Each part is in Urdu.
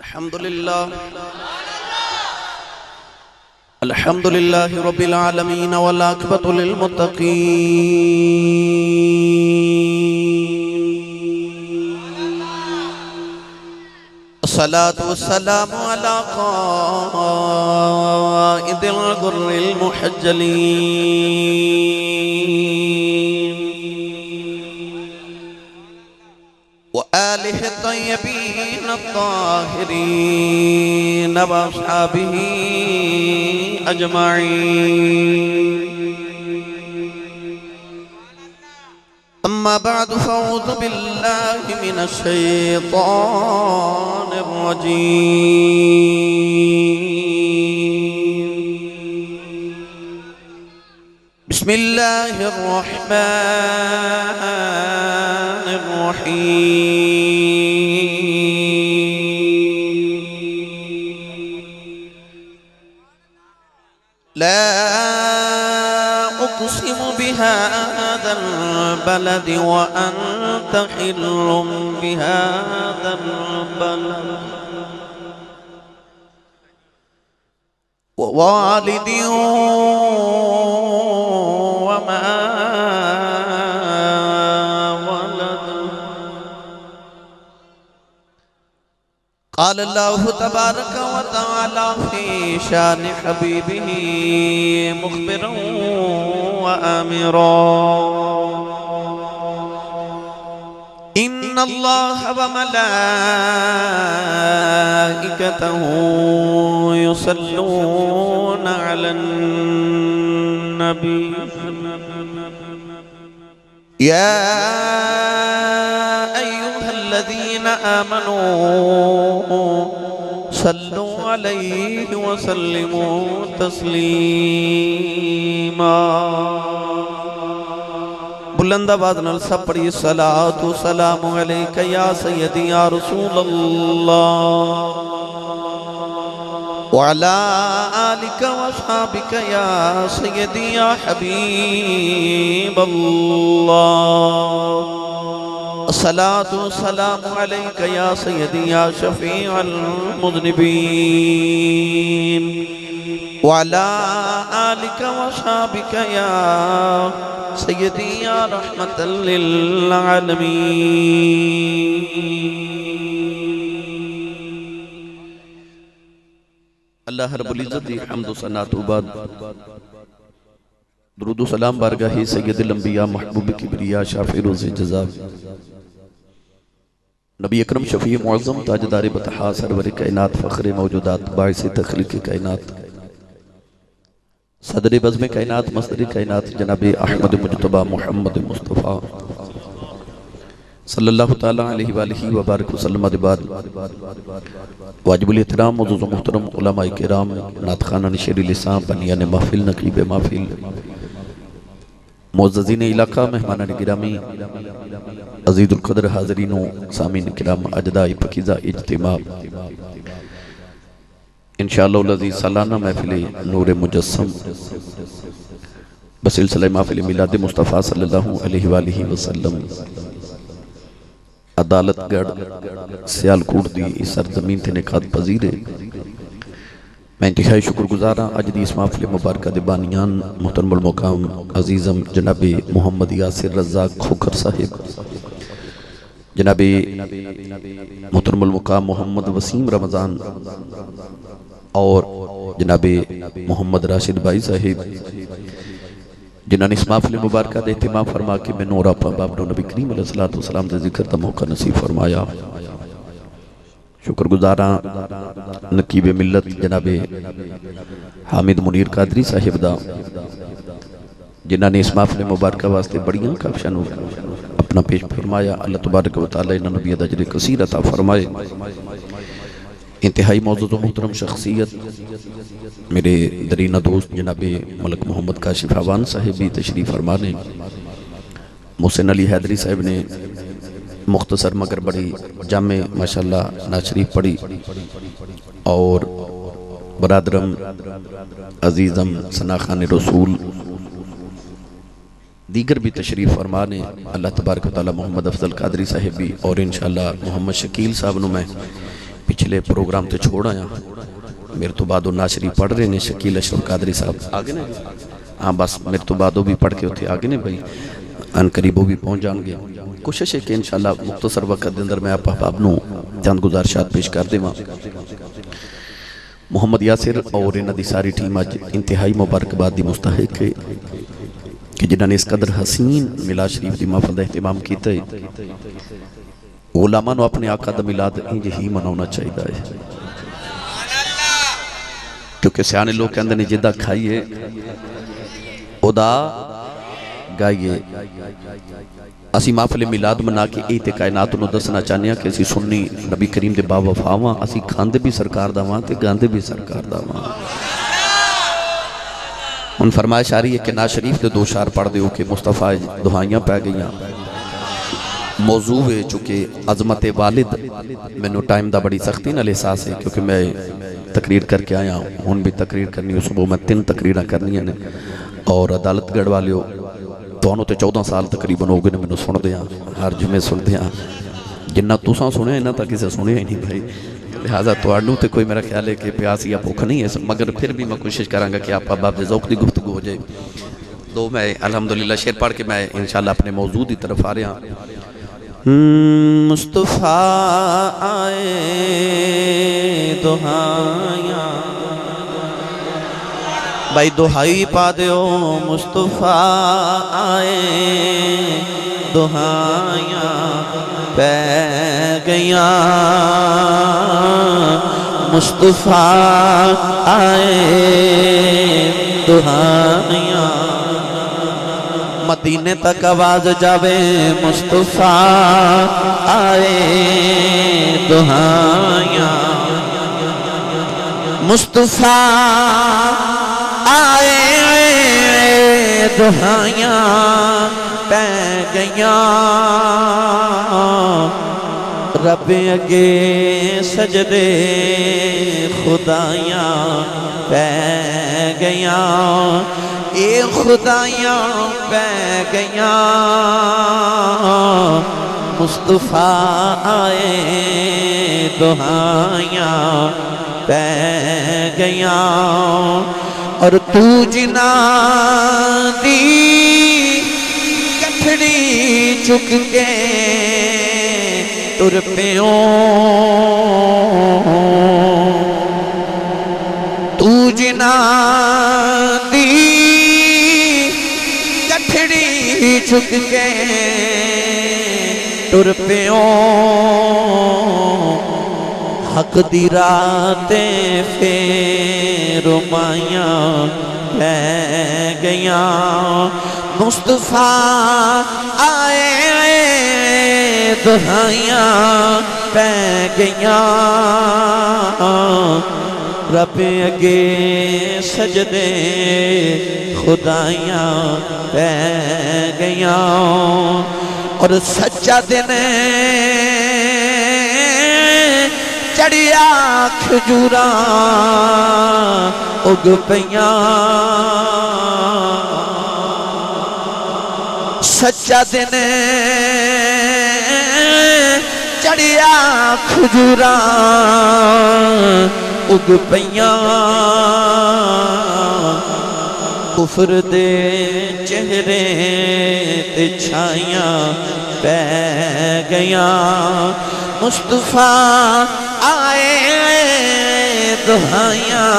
الحمد لله رب العالمين والعاقبة للمتقين الصلاة والسلام على قائد الغر المحجلين وآله الطيبين الطاهرين وأصحابه أجمعين. أما بعد فأعوذ بالله من الشيطان الرجيم. بسم الله الرحمن الرحيم. لا أقسم بهذا البلد وأنت حل بهذا البلد ووالد وما ولد. قال الله تبارك وتعالى في شان حبيبه مخبرا وآمرا: إن الله وملائكته يصلون على النبي يا أيها الذين آمنوا صلوا عليه وسلموا تسلیما. بلند آواز نال سب پڑھی: صلاۃ و سلام علیک یا سیدی یا رسول اللہ وعلی آلک و اصحابک یا سیدی یا حبیب اللہ. الصلاۃ والسلام علیک یا سیدی یا شفیع المذنبین وعلی آلک و اصحابک یا سیدی یا رحمت للعالمین. اللہ رب العزت دی حمد و ثنا تو بعد درود و سلام بارگاہ سید الانبیاء محبوب کبریا شافع روز جزا نبی اکرم شفیع معظم تاجدار بطحا سرور کائنات فخر موجودات باعث تخلیق کائنات صدر بزم کائنات مصدر کائنات جناب احمد مجتبہ محمد مصطفیٰ صلی اللہ تعالیٰ علیہ وآلہ وبارک وسلم. بعد واجب الاحترام معزز و محترم علماء کرام نعت خوانان شیرِ لسان بنیان محفل نقیب محفل معززین علاقہ مہمانان گرامی عزیز القدر حاضرین و سامعین کرام اجدائی پکیزہ اجتماع انشاءاللہ العزیز سالانہ محفل نور مجسم بسلسلہ محفل میلاد مصطفیٰ صلی اللہ علیہ وآلہ وسلم عدالت گڑھ سیالکوٹ دی اس سرزمین تھے نکات پذیر ہے. میں انتہائی شکر گزارا اج دی اس محفل مبارکہ دے بانیان محترم المقام عزیزم جناب محمد یاسر رزاق کھوکھر صاحب، جناب محترم المقام محمد وسیم رمضان اور جناب محمد راشد بھائی صاحب جنہاں نے اس محفل مبارکہ دے اہتمام فرما کے میں نورا باب نبی کریم علیہ السلام دے ذکر دا موقع نصیب فرمایا. شکر گزاراں نقیب ملت جناب حامد منیر قادری صاحب دا جنہاں نے اس محفل مبارکہ واسطے بڑیاں کافشاں اپنا پیش فرمایا. اللہ تبارک و تعالی انہاں نبی اجر کثیر عطا فرمائے. انتہائی معزز و محترم شخصیت میرے درینہ دوست جناب ملک محمد کاشف آوان صاحب بھی تشریف فرمانے. محسن علی حیدری صاحب نے مختصر مگر بڑی جامع ماشاءاللہ ناشریف پڑھی اور برادرم عزیزم ثناخان رسول دیگر بھی تشریف فرمانے. اللہ تبارک و تعالی محمد افضل قادری صاحب بھی اور انشاءاللہ محمد شکیل صاحب نو میں پچھلی پچھلے پروگرام تے چھوڑ آیا میرے تو بعد وہ ناشری پڑھ رہے نے شکیل اشرف قادری صاحب آگے نا ہاں بس میرے تو بعد وہ بھی پڑھ کے ہوتے آگے نے بھائی ان قریب وہ بھی پہنچ جان گے کوشش ہے کہ انشاءاللہ مختصر وقت دے اندر میں آپ اپنوں چند گزارشات پیش کر دے محمد یاسر اور انہاں دی ساری ٹیم آج انتہائی مبارکباد دی مستحق ہے کہ جنہاں نے اس قدر حسین میلاد شریف دی محفل دا اہتمام کیتا ہے علماء نو اپنے آقا دا میلاد انج ہی منانا چاہیے ہے کیونکہ سیانے لوگ کہندے نے جدہ کھائیے ادا گائیے اسی محفل میلاد منا کے ایت کائنات نو دسنا چاہنے ہیں کہ اسی سنی نبی کریم دے با وفاواں اسی کھاندے بھی سرکار داواں تے گاندے بھی سرکار داواں ان فرمائش آ رہی ہے کہ ناز شریف دے دو شار پڑھ دیو کہ مصطفیٰ دعائیاں پہ گئیاں موضوع ہے چونکہ عظمت والد میں نو ٹائم دا بڑی سختی نہ احساس ہے کیونکہ میں تقریر کر کے آیا ہوں ان بھی تقریر کرنی ہوں صبح میں 3 تقریرہ کرنی ہیں اور عدالت گڑھ والیو دونوں تے 14 سال تقریباً ہو گئے نے میں نے سن دیا ہر جمعے سن دیا جنہ توساں سنے ہیں نا تا کسے سنے ہی نہیں بھائی لہٰذا توڑنوں تے کوئی میرا خیال ہے کہ پیاس یا بھوک نہیں ہے مگر پھر بھی میں کوشش کروں گا کہ آپ باب ذوق دی گفتگو ہو جائے تو میں الحمدللہ شعر پڑھ کے میں انشاءاللہ اپنے موضوع دی طرف آ رہا مصطفیٰ آئے دہائیاں بھائی دہائی پا دیو مصطفیٰ آئے دہائیاں پہ گیاں مصطفیٰ آئے دہائیاں مدینے تک آواز جاوے مصطفیٰ آئے دہائیاں مصطفیٰ آئے دہائیاں پہ گیاں رب اگے سجدے خدایاں پہ گیاں اے خدایاں پہ گیاں مصطفیٰ آئے دہائیاں پہ گیاں اور تو جنا دی کٹھڑی چک کے تر پیوں تو جنا دی کٹھڑی چک کے تر پیوں حق دی راتیں پھر مائیاں پہ گیاں مصطفیٰ آئے دہائیاں پہ گیاں رب اگے سجدے خدایاں پہ گیاں اور سچا دن چڑیا کھجوراں اگ پیاں سچا دن چڑیا کھجوراں اگ پیاں کفر دے چہرے تے چھائیاں پہ گیاں مصطفیٰ آئے دہائیاں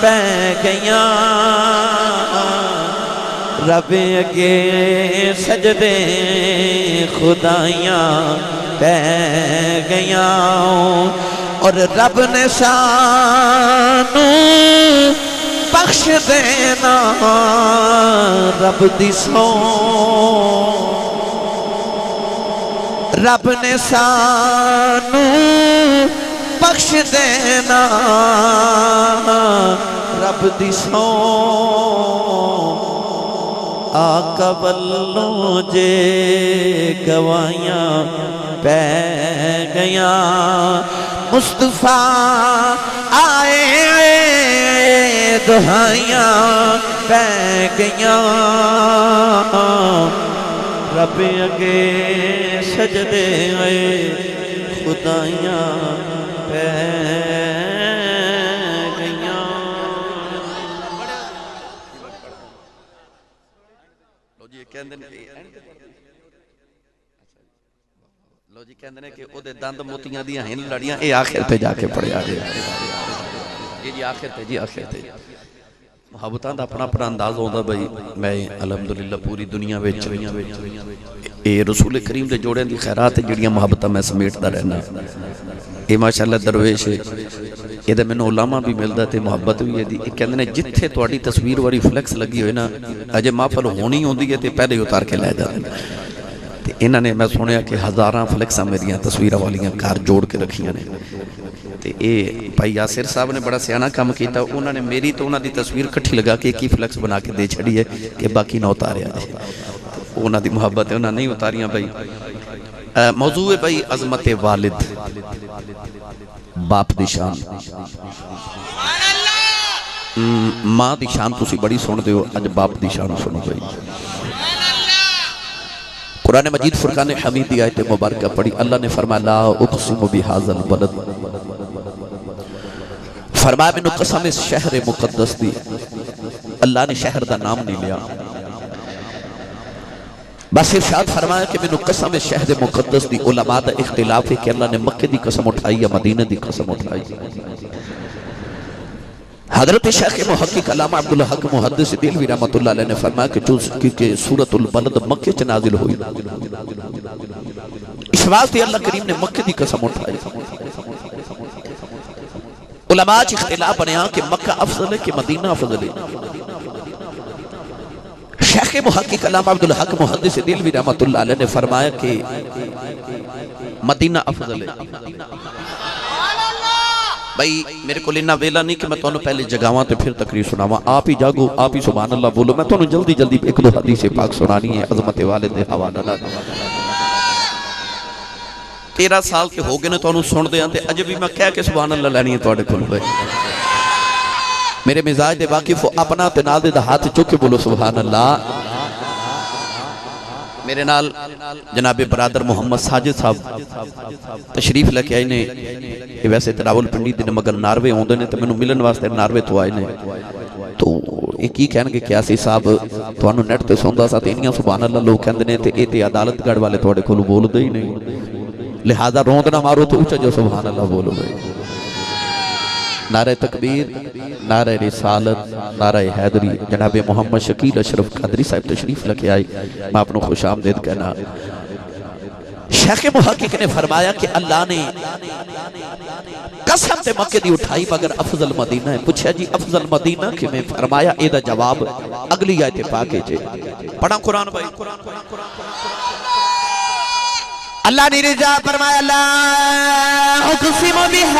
پہ گیاں رب اگے سجدے خدایاں پہ گیاں اور رب نے سانو بخش دینا رب دی سو رب نے سانو بخش دینا رب دی سو آقا بلوں جے گوائیاں پہ گیاں مصطفیٰ آئے دہائیاں پہ گیاں رب اگے سجدے خدایاں پہ کہندے کہ او دے دند موتیاں دیاں ہن لڑیاں اے آخر تے جا کے پڑھیا جے جی آخر تے جی آخر تے محبتاں دا اپنا اپنا انداز ہوندا بھائی میں الحمدللہ پوری دنیا وچ اے رسول کریم دے جوڑے دی خیرات جڑیاں محبتاں میں سمیٹدا رہنا اے ماشاءاللہ درویش ہے یہ دے میں نے علماء بھی ملدا تے محبت بھی ہے دی کہندے نے جتھے تہاڈی تصویر والی فلیکس لگی ہوئے نا اجے محفل ہونی ہوندی ہے تے پہلے اتار کے لے جاندے تے انہاں نے میں سنیا کہ ہزاراں فلیکساں میریاں تصویراں والیاں گھر جوڑ کے رکھیاں نے تے اے بھائی یاسر صاحب نے بڑا سیانا کام کیتا انہاں نے میری تو انہاں دی تصویر کٹھی لگا کے ایک ہی فلیکس بنا کے دے چھڑی ہے کہ باقی نہ اتاریا جائے انہاں دی محبت ہے انہاں نہیں اتاریاں بھائی موضوع ہے بھائی عظمت والد باپ دی شان ماں دی شان تسی بڑی سن دے ہو اج باپ دی شان سنو بھائی قرآن مجید فرقان حمید دی آیت مبارکہ پڑھی اللہ نے فرمایا لا اقسم بہذا البلد فرمایا میں نے قسم اس شہر مقدس دی اللہ نے شہر دا نام نہیں لیا بس ارشاد فرمایا کہ میں نے قسم اس شہر مقدس دی علماء دا اختلاف ہے کہ اللہ نے مکہ دی قسم اٹھائی یا مدینہ دی قسم اٹھائی حضرت شیخ محقق علامہ عبدالحق محدث دہلوی رحمت اللہ علیہ نے فرمایا کہ سورۃ البلد مکہ چ نازل ہوئی اس واسطے اللہ کریم نے مکہ دی قسم اٹھائی علماء چ اختلاف بنیا کہ مکہ افضل ہے کہ مدینہ افضل ہے شیخ محقق علامہ عبدالحق محدث دہلوی رحمت اللہ علیہ نے فرمایا کہ مدینہ افضل ہے بھائی میرے کو لینا ویلا نہیں کہ میں تونوں پہلے جگاواں تے پھر تقریر سناواں آپ ہی جاگو آپ ہی سبحان اللہ بولو میں تونوں جلدی جلدی ایک دو حدیث پاک سنانی ہے عظمت والد دے حوالہ 13 سال کے ہو گئے نے تونوں سن دے تے اج بھی میں کہہ کے سبحان اللہ لینی ہے تواڈے کول بھائی میرے مزاج دے واقف اپنا تے نال دے ہاتھ چک کے بولو سبحان اللہ میرے نال جناب برادر محمد ساجد صاحب تشریف لے کے آئے نے یہ ویسے تراول پنڈی دن مگر ناروے ہوندے نے تو میں ملن واسطے ناروے تو آئے نے تو ایک ہی کہنے کہ کیاسی صاحب تو انہوں نیٹ تے سوندا سا تینیاں سبحان اللہ لوگ کہندے نے تے اے تے عدالت گڑھ والے تھوڑے کھولو بول دے ہی نہیں لہذا روند نہ مارو تو اچھا جو سبحان اللہ بولو گئے نعرہ تکبیر نعرہ رسالت نعرہ حیدری جناب محمد شکیل اشرف قادری صاحب تشریف لکے آئی میں اپنوں خوش آمدید کہنا شیخ محقق نے فرمایا کہ اللہ نے قسم تے مکہ دی اٹھائی مگر افضل مدینہ ہے پوچھا جی افضل مدینہ کہ میں فرمایا اے دا جواب اگلی آیت پاکے جے پڑھا قرآن بھائی اللہ نے رضا فرمایا لا اقسم بهذا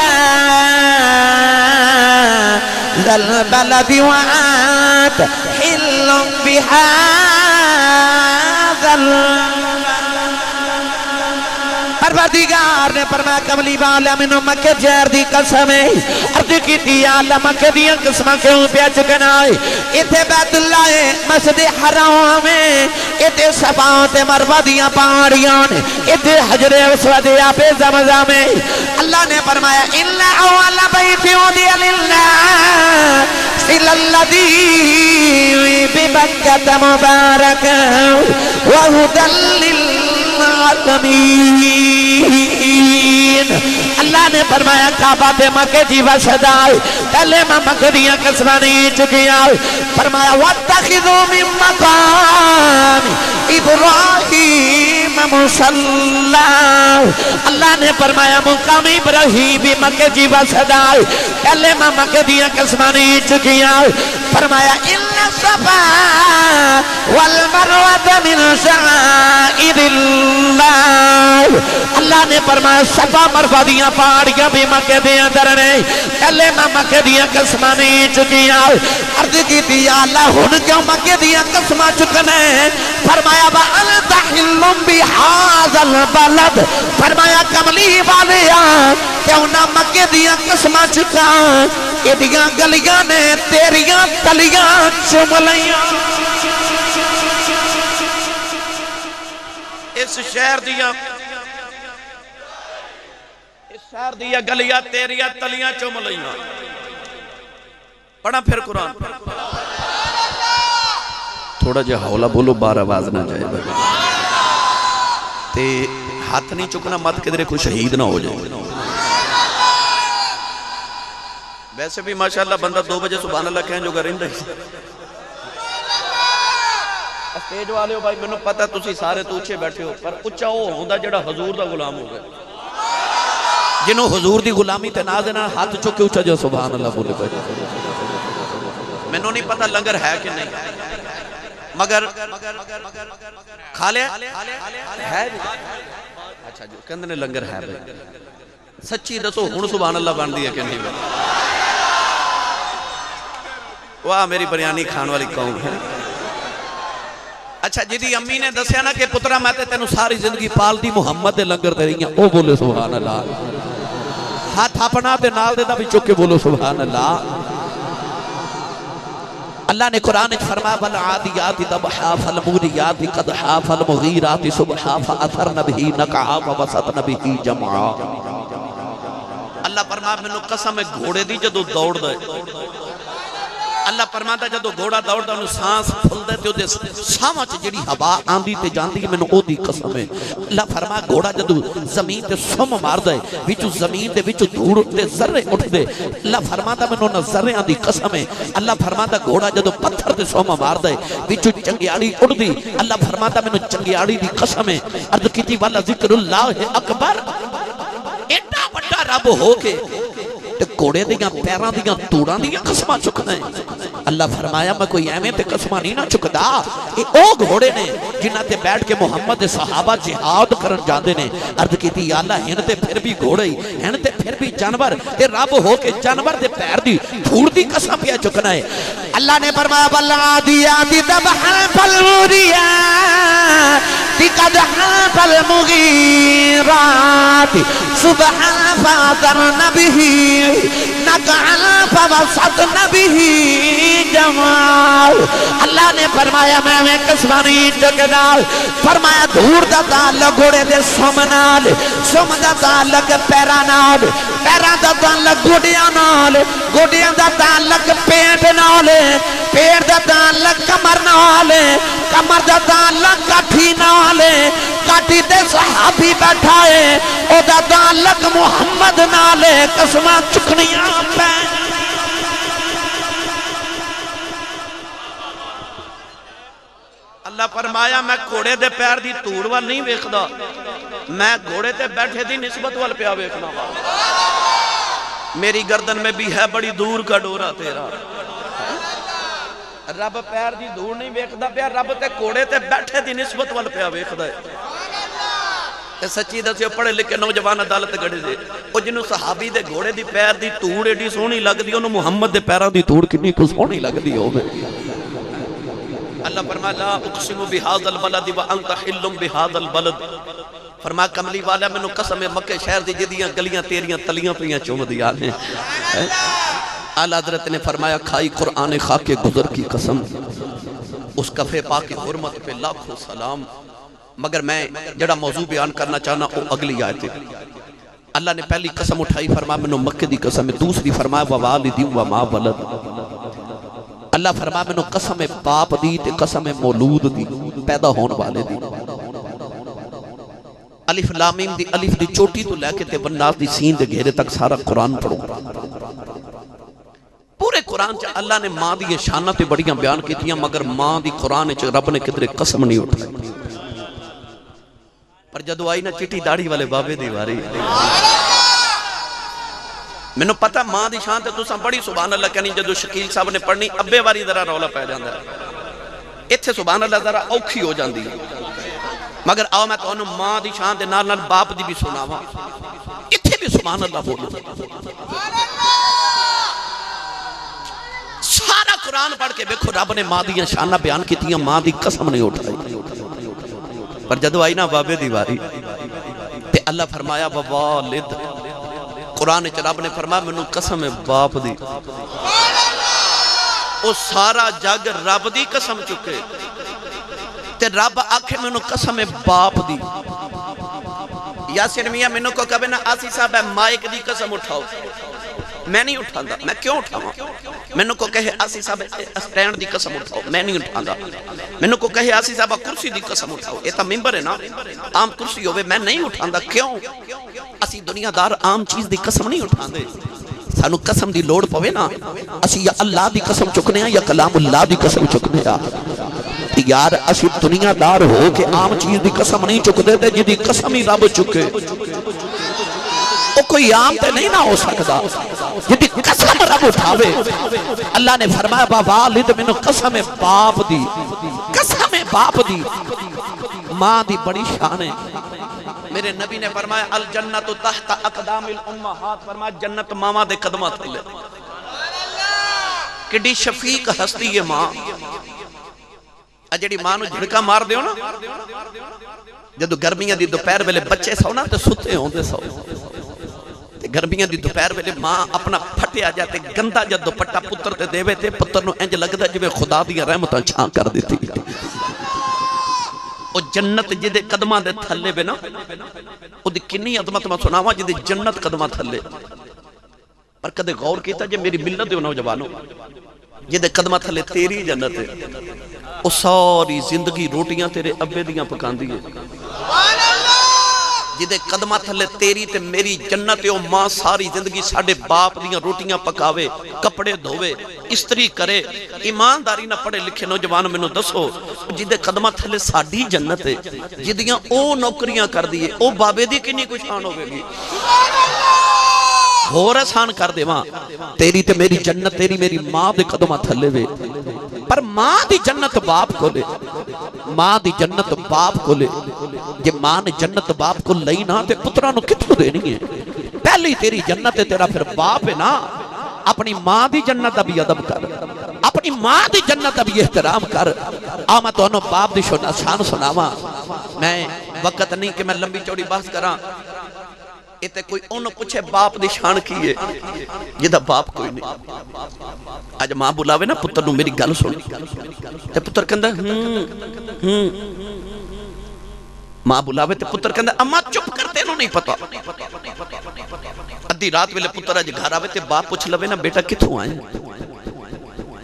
البلد وانت حل بهذا پروردگار نے فرمایا کملی والا مینوں مکہ جہر دی قسم ہے عرض کیتی یا اللہ مکہ دیاں قسماں کیوں پیا چکنا ہے ایتھے بیت اللہ ہے مسجد حرام ہے ایتھے صفا تے مروہ دیاں پہاڑیاں نے ایتھے حجر اسود آب زمزم ہے اللہ نے فرمایا ان اول بیت وضع للناس الذی ببکۃ مبارکا وہدی للعالمین اللہ نے فرمایا کعبہ پہ مکہ جی وسدائے پہلے میں مکہ دیاں قسمہ نہیں چکیاں فرمایا وَاتَّخِذُوا مِن مَقَامِ ابراہیم مصلی اللہ نے فرمایا مقام ابراہیم مکہ جی وسدائے پہلے میں مکہ دیاں قسمہ نہیں چکیاں فرمایا ان الصفا والمروہ من شعائر اللہ اللہ نے فرمایا صفا مروہ دیاں پہاڑیاں بھی مکہ دیاں در نہیں پہلے میں مکہ دیاں قسمہ نہیں چکیاں عرض کی دیا اللہ ہن کیوں مکہ دیاں قسمہ چکنے فرمایا وَأَنْتَ حِلٌّ بِهَذَا الْبَلَدِ فرمایا کملی والیا کیوں نہ مکہ دیاں قسمہ چکا ایڈیاں گلیاں نے تیریاں تلیاں چملیاں اس شہر دیا گلیاں تیریاں تلیاں چملیاں پڑھا پھر قرآن تھوڑا جا حوالہ بولو بار آواز نہ جائے بھائی تے ہاتھ نہیں چکنا مت کدھر کوئی شہید نہ ہو جائے. ویسے بھی ماشاءاللہ بندہ 2 بجے سبحان اللہ کہیں جو گھر رہندا ہے. اسٹیج والے ہو بھائی مینوں پتہ تسی سارے تو اچھے بیٹھے ہو پر اچھا وہ ہوندا جڑا حضور دا غلام ہو گیا جنہوں حضور دی غلامی تے ناز نہ ہاتھ چکے اچھا جو سبحان اللہ بولے بیٹھے. مینوں نہیں پتہ لنگر ہے کہ نہیں مگر کھا لیا ہے اچھا جو کہندے نے لنگر ہے بھائی سچی دسو ہن سبحان اللہ بن دی ہے کہ نہیں. واہ میری بریانی کھان والی قوم ہے. اچھا جدی امی نے دسیا نا کہ پترا میں تے تینوں ساری زندگی پال دی محمد دے لنگر تے رہی ہیں او بولے سبحان اللہ. ہاتھ اپنا تے نال دے دا بھی چک کے بولو سبحان اللہ. اللہ نے قرآن فرمایا والعادیات ضبحا فالموریات قدحا فالمغیرات صبحا فاثرن به نقعا ووسطن به جمعا. اللہ فرمایا مینوں قسم ہے گھوڑے دی جدو دوڑ دے اللہ فرماتا جدو گھوڑا دوڑ دا انہوں سانس پھل دے تے ساواں چ جڑی ہوا آندی تے جاندی مینوں او دی قسم ہے. اللہ فرمایا گھوڑا جدو زمین تے سم مار دے وچوں زمین دے وچوں دھوڑ تے ذرے اٹھ دے اللہ فرماتا مینوں نہ ذریاں دی قسم ہے. اللہ فرماتا گھوڑا جدو پتھر تے سم مار دے وچوں چنگیاڑی اٹھ دی اللہ فرماتا مینوں چنگیاڑی دی قسم ہے. عرض کیتی والا ذکر اللہ اکبر ایڈا بڑا رب ہو کے تے گھوڑے دیاں پیراں دیاں توڑاں دیاں قسماں چکنا ہے. اللہ فرمایا میں کوئی ایویں تے قسماں نہیں نہ چکدا اے او گھوڑے نے جنہاں تے بیٹھ کے محمد دے صحابہ جہاد کرن جاندے نے. عرض کیتی یا اللہ ہن تے پھر بھی گھوڑے ہن تے پھر بھی جانور تے رب ہو کے جانور دے پیر دی دھوڑ دی قسم پیا چکنا ہے. اللہ نے فرمایا والعادیات ضبحا فالموریات قدحا فالمغیرات صبحا فاثرن به نقعا فوسطن به جمعا. اللہ نے فرمایا میں قسماں نہیں چکدا. فرمایا دھوڑ دا تعلق گھوڑے دے سم نال سم دا تعلق پیراں نال پیراں دا تعلق گوڈیاں نال گوڈیاں دا تعلق پیٹ نال پیٹ دا تعلق کمر نال کمر دا تعلق کٹھی نال کٹھی تے صحابی بیٹھا ہے او دا تعلق محمد نال قسماں چکنیاں پہ. اللہ فرمایا میں گھوڑے دے پیر دی توڑ وال نہیں ویکھدا میں گھوڑے تے بیٹھے دی نسبت وال پیا ویکھنا. میری گردن میں بھی ہے بڑی دور کا ڈورا تیرا. رب پیر دی دور نہیں ویکھدا پیا رب تے گھوڑے تے بیٹھے دی نسبت وال پیا ویکھدا ہے. تے سچی دسیو پڑھے لکھے نوجوان عدالت گڑے دے او جنوں صحابی دے گھوڑے دی پیر دی توڑ ایڈی سونی لگدی اونوں محمد دے پیراں دی توڑ کنی کو سونی لگدی ہوے. اللہ فرمایا لا اقسم بهذا البلد وانت حل بهذا البلد. فرمایا کملی والا مینوں قسم ہے مکے شہر دی جدیاں گلیاں تیریاں تلیاں پیاں چوم دیاں نے. اعلی حضرت نے فرمایا کھائی قرآن خاک گزر کی قسم اس کفے پاک کی حرمت پہ لاکھوں سلام. مگر میں جڑا موضوع بیان کرنا چاہنا وہ اگلی آیت ہے. اللہ نے پہلی قسم اٹھائی فرمایا مینوں مکے دی قسم ہے. دوسری فرمایا ووالد وما ولد. اللہ فرمایا مینوں قسم باپ دی تے قسم مولود دی پیدا ہون والے دی. الف لام میم دی الف دی چوٹی تو لے کے تے والناس دی سین دے گھیرے تک سارا قرآن پڑھو. پورے قرآن چا اللہ نے ماں دی شانہ تے بڑیاں بیان کی تھیاں مگر ماں دی قرآن چا رب نے کدھر قسم نہیں اٹھائی. پر جدو آئی نا چٹی داڑھی والے بابے دی واری میں نے پتا ماں دی شان تے تساں بڑی سبحان اللہ کہنی جدو شکیل صاحب نے پڑھنی ابے واری ذرا رولا پہ جاندہ ہے اتھے سبحان اللہ ذرا اوکھی ہو جاندی ہے. مگر آؤ میں تو انہوں ماں دی شان دے نال نال باپ دی بھی سناواں اتھے بھی سبحان اللہ بولو. سارا قرآن پڑھ کے دیکھو رب نے ماں دی شانہ بیان کی تھی ماں دی قسم نہیں اٹھائی. پر جدو آئی نا بابے دی واری تے اللہ فرمایا ووالد. قرآن چ رب نے فرمایا مینوں قسم ہے باپ دی. او سارا جگ رب دی قسم چکے تے رب آکھے مینوں قسم ہے باپ دی. یاسر میاں مینوں کو کبھی نا آسی صاحب ہے مائک دی قسم اٹھاؤ میں نہیں اٹھاندہ. میں کیوں اٹھاواں مینوں کو کہے آسی صاحب سٹینڈ دی قسم اٹھاؤ میں نہیں اٹھاندہ مینوں کو کہے آسی صاحب کرسی دی قسم اٹھاؤ یہ تا ممبر ہے نا عام کرسی ہوئے میں نہیں اٹھاندہ کیوں اسی دنیا دار عام چیز دی قسم نہیں اٹھاندے سانو قسم دی لوڑ پوے نا اسی یا اللہ دی قسم چکنے ہیں یا کلام اللہ دی قسم چکنے ہیں یار اسی دنیا دار ہو کہ عام چیز دی قسم نہیں چک دے تے جدی قسم ہی رب چکے وہ کوئی عام تے نہیں نہ ہو سکتا جدی قسم رب اٹھاوے اللہ نے فرمایا با والد منو قسم باپ دی قسم باپ دی ماں دی بڑی شان ہے میرے نبی نے فرمایا الجنت تحت اقدام الامہات فرمایا جنت ماما دے قدمہ تھلے کڈی شفیق ہستی ہے ماں اجڑی ماں نو جھڑکا مار دیو نا جدو گرمیاں دی دوپہر ویلے بچے سو نا تے ستے ہوندے سو تے گرمیاں دی دوپہر ویلے ماں اپنا پھٹیا جاتے گندا جد دوپٹا پتر تے دیوے تے پتر نو انج لگدا جویں خدا دی رحمتاں چھاں کر دیتی او جنت جدے قدماں دے تھلے بے نا او دی کنی عظمت میں سناواں جدے جنت قدماں تھلے پر کدے غور کیتا جے میری ملت دیو نوجوانوں جدے قدماں تھلے تیری جنت ہے او ساری زندگی روٹیاں تیرے ابے دیاں پکان دیئے جدے قدمہ تھلے تیری تے میری جنت او ماں ساری زندگی ساڑھے باپ دیاں روٹیاں پکاوے کپڑے دھوے استری کرے ایمانداری نہ پڑھے لکھے نوجوان میں نو دسو جدے قدمہ تھلے ساڑھی جنت ہے جدیاں او نوکریاں کر دیئے او بابے دی کنی کچھ آن ہوگے گی اور آسان کر دے ماں تیری تے میری جنت تیری میری ماں دے قدمہ تھلے وے پر ماں دی جنت باپ کو لے ماں دی جنت باپ کو لے جے ماں نے جنت باپ کو لئی نا تے پترانو کتوں دینی ہے پہلی تیری جنت ہے تیرا پھر باپ ہے نا اپنی ماں دی جنت ابھی ادب کر اپنی ماں دی جنت ابھی احترام کر آمہ تو انہوں باپ دی شان سناواں میں وقت نہیں کہ میں لمبی چوڑی بحث کراں اتے کوئی انہوں پوچھے باپ دی شان کی ہے یہ دا باپ کوئی نہیں آج ماں بلاوے نا پتر نو میری گل سن تے پتر کہندہ ماں بلاوے تے پتر کہندہ اماں چپ کرتے انہوں نہیں پتا ادھی رات ویلے پتر آج گھر آوے تے باپ پوچھ لوے نا بیٹا کتھوں آئے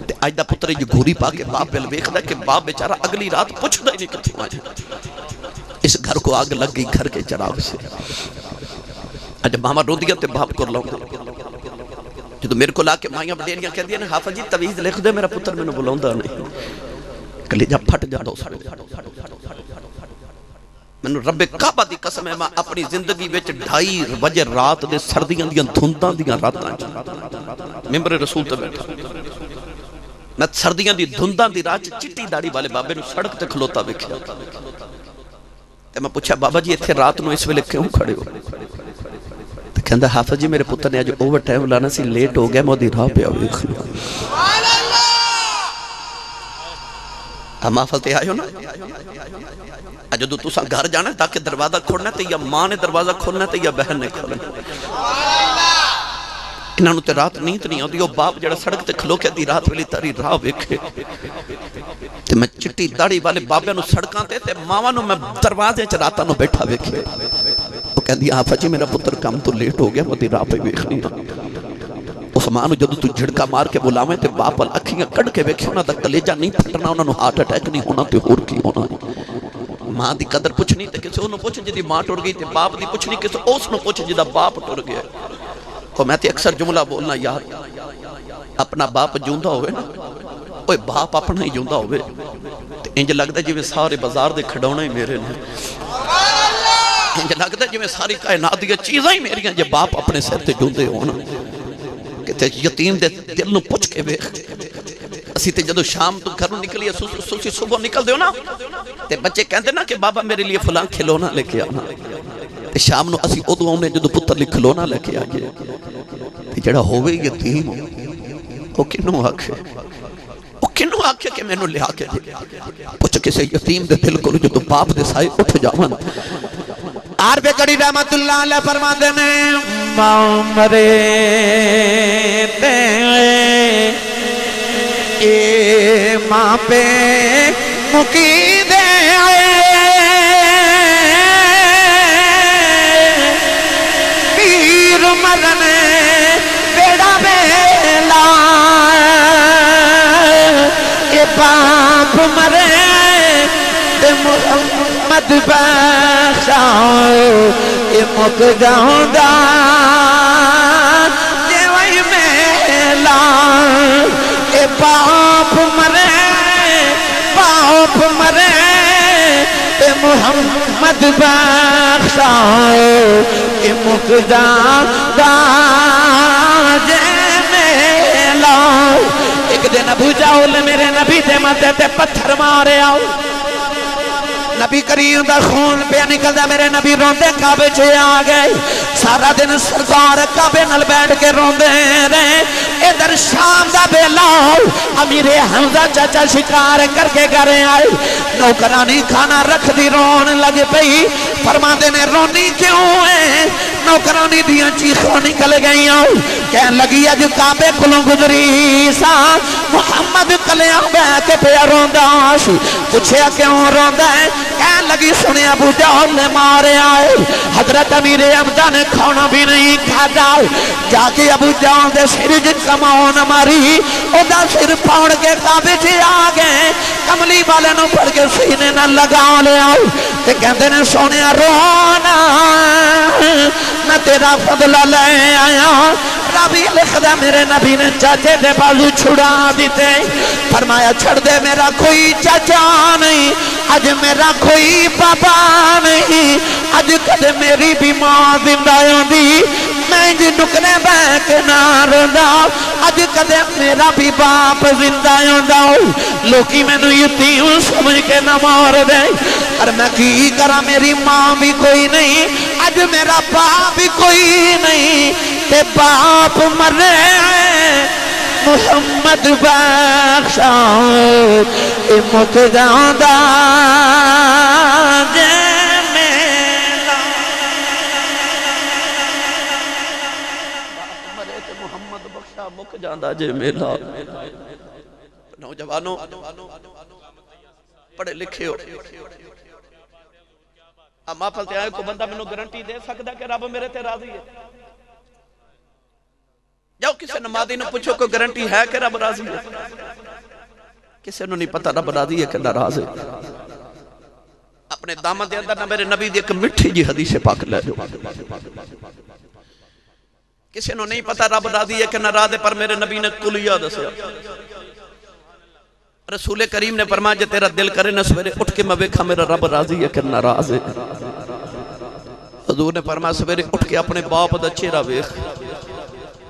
تے آج دا پتر جو گھوری پا کے باپ بیل بیکھ دا کہ باپ بیچارہ اگلی رات پوچھ دا نہیں کتھوں آئے اس گھر کو آگ لگ گئی گھر کے چراغ سے جب ماما رو دیا تے باپ کر لاؤں جدو میرے کو لا کے مائیاں بڑیریاں کہہ دیا نا حافظ جی تویز لکھ دے میرا پتر میں نے بلاؤں دا نہیں کلیجہ پھٹ جا دو ساڑھو میں نے رب کعبہ دی قسم ہے ماں اپنی زندگی ویچ 2:30 بجے رات دے سردیاں دیاں دھنداں دیاں راتاں ممبر رسول تے بیٹھا میں سردیاں دی دھنداں دی رات چٹی داڑی والے بابے نو سڑک تے کھلوتا بکھیا تے میں پوچھا بابا جی اتھے رات نو اس ویلے کیوں کھڑے ہو کہندہ حافظ جی میرے پتر نے آج اوور ٹائم لانا سی لیٹ ہو گیا مودی راہ پہ آوے ہم حافظ تے آئے ہو نا جدو تو ساں گھر جانا ہے تاکہ دروازہ کھولنا ہے تو یا ماں نے دروازہ کھولنا ہے تو یا بہن نے کھولنا ہے انہوں تے رات نیند نہیں ہوتی وہ باپ جڑا سڑک تے کھلو کے دی رات ویلی تاری راہ بیکھے تے میں چٹی داڑی والے بابے نو سڑکاں تے ماما نو میں دروازے چراتا نو بیٹھا بیکھے وہ کہہ دیا آفا جی میرا پتر کام تو لیٹ ہو گیا مدی راہ پہ بیکھنی اس ماں نو جدو تو جھڑکا مار کے بلاویں تے باپ وال اکھیاں کڑ کے بیکھے ہونا دا کلیجہ نہیں پھٹنا انہوں نے ہارٹ اٹیک نہیں ہونا تے ہور کی ہونا ماں دی قدر پوچھنی تے کسے انہوں پوچھ جدی ماں ٹوڑ گئی تے باپ دی پوچھنی کسے اس نو پوچھ جدہ باپ ٹوڑ گیا تو میں تے اکثر جملہ بولنا یار اپنا باپ جوندہ ہوئے نا اوہ باپ اپنا ہی جوندہ ہوئے انج لگتا ہے جی میں سارے بازار دے کھڑونا ہی میرے نے انج لگتا ہے جی میں ساری کائنات دی چیزیں ہی میری ہیں جی باپ اپنے سر تے جوندے ہونا کہ یتیم دے دل نو پوچھ کے بیخ اسی تے جدو شام تو گھروں نکلی سوسی صبح نکل دیو نا تے بچے کہندے نا کہ بابا میرے لیے فلان کھلونا لے کے آنا تے شام نو اسی ادو آنے جدو پتر لی کھلونا لے کے آگے تے جڑا ہوئے یتیم وہ کنوں آکھے وہ کنوں آکھے کہ میں نو لے آکے دے پوچھ کسے یتیم دے دل کو جدو باپ دے سائے اٹھ جاون عرب کڑی رحمت اللہ علیہ فرما دینے مرے تے اے ماں پہ مکی دے پیر مرنے بیڑا بیلا محمد بخشا اے مک جاؤندا جے وہی میلا اے باپ مرے اے محمد بخشا اے مک جاؤندا جے میلا ایک دن ابو جہل میرے نبی دے ماتھے تے پتھر مارے آؤ نبی کریم دا خون پہ نکلدا میرے نبی روندے کعبے چ آ گئے سارا دن سرکار کعبے نال بیٹھ کے روندے رہے ادھر شام دا ویلا امیر حمزہ چاچا شکار کر کے گھر آئے نوکرانی کھانا رکھ دی رون لگ پئی فرماندے نے رونی کیوں ہے نوکرانی دیاں چیخوں نکل گئیاں کہن لگی اج کعبے کولوں گزری سا محمد کلیاں بیٹھ کے پیا روندا سی پوچھیا کیوں روندا ہے کہن لگی سنے ابو جہل نے مارے آئے حضرت امیر حمزہ نے کھانا بھی نہیں کھادا جا کے ابو جہل دے سر وچ کمان ماری او دا سر پھاڑ کے کعبے چ آ گئے کملی والے نو پھڑ کے سینے نال لگا لیا تے کہندے نے سونیا رونا میں تیرا فضل لے آیا ربی لکھدا میرے نبی نے چاچے دے بازو چھڑا دیتے فرمایا چھڑ دے میرا کوئی چاچا نہیں اج میرا کوئی بابا نہیں اج کدے میری بھی ماں زندہ ہوندی میں جی نکنے بیٹھ نہ روندا اج کدے میرا بھی باپ زندہ ہوندا لوکی مینوں یتیم سمجھ کے نہ مار دے پر میں کی کراں میری ماں بھی کوئی نہیں اج میرا باپ بھی کوئی نہیں تے باپ مرے محمد بخشا اے مک جاؤندا جے میلا باپ مرے تے محمد بخشا مک جاؤندا جے میلا نوجوانوں پڑھے لکھے ہو اما پھلتے آئے کو بندہ میں گارنٹی دے سکتا کہ رب میرے تے راضی ہے جاؤ کسے نمازی نے پوچھو کوئی گارنٹی ہے کہ رب راضی ہے کسے نے نہیں پتا رب راضی ہے کہ ناراض ہے اپنے دامن دے اندر نہ میرے نبی دی ایک مٹھی جی حدیث پاک لے جو کسے نے نہیں پتا رب راضی ہے کہ ناراض ہے پر میرے نبی نے کلیہ دسیا رسول کریم نے فرمایا جے تیرا دل کرے نہ سویرے اٹھ کے میں ویکھا میرا رب راضی ہے کہ ناراض ہے حضور نے فرمایا سویرے اٹھ کے اپنے باپ دا چہرہ ویکھ